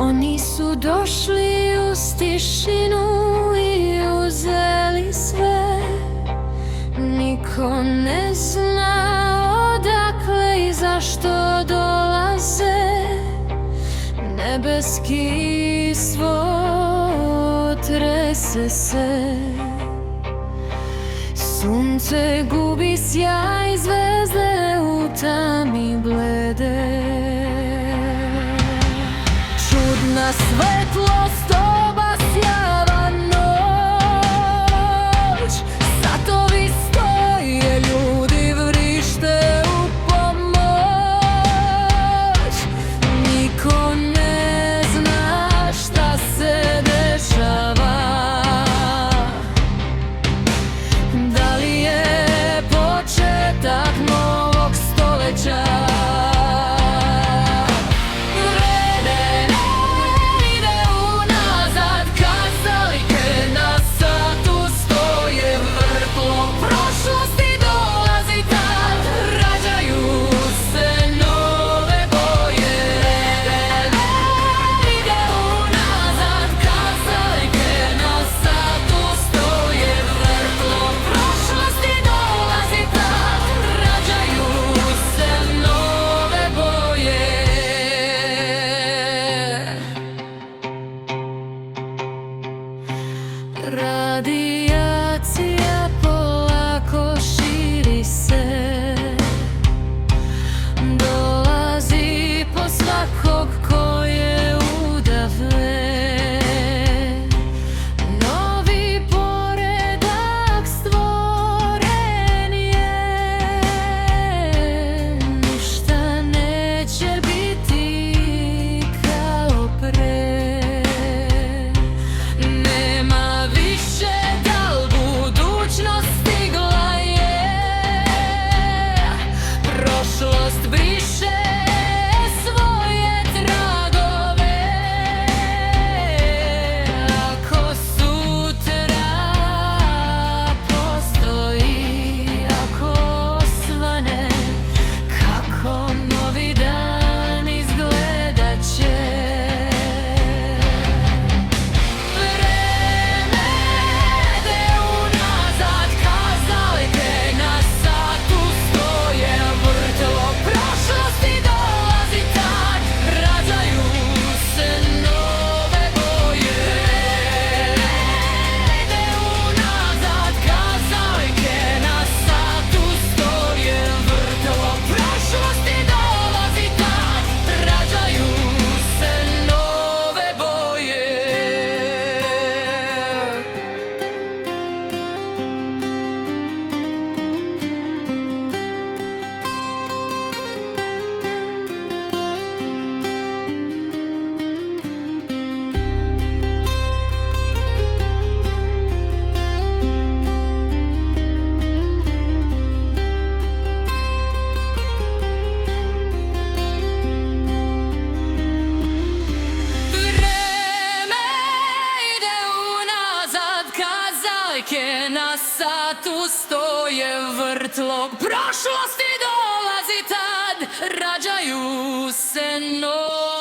Oni su došli uz tišinu i uzeli sve. Niko ne zna odakle i zašto dolaze. Nebeski svod trese se. Sunce gubi sjaj, zvezde u tami blede. Čudna svetlost obasjava noć. Satovi stoje, ljudi vrište u pomoć. Niko ne zna šta se dešava. Da li je početak novog stoleća? Radijacija polako širi se. Dolazi po svakog ko je udavle. Novi poredak stvoren je. Ništa neće biti kao pre. Prošlost briše svoje tragove. Ako sutra postoji, ako osvane, kako novi dan izgledat će. Vreme ide unazad, kazaljke na satu stoje. Vrtlog prošlosti dolazi tad, rađaju se nove boje. Ide unazad, kazaljke na satu stoje. Vrtlog prošlosti dolazi tad, rađaju se nove boje. Vreme ide unazad, kazaljke na satu stoje. Vrtlog prošlosti dolazi tad, rađaju se nove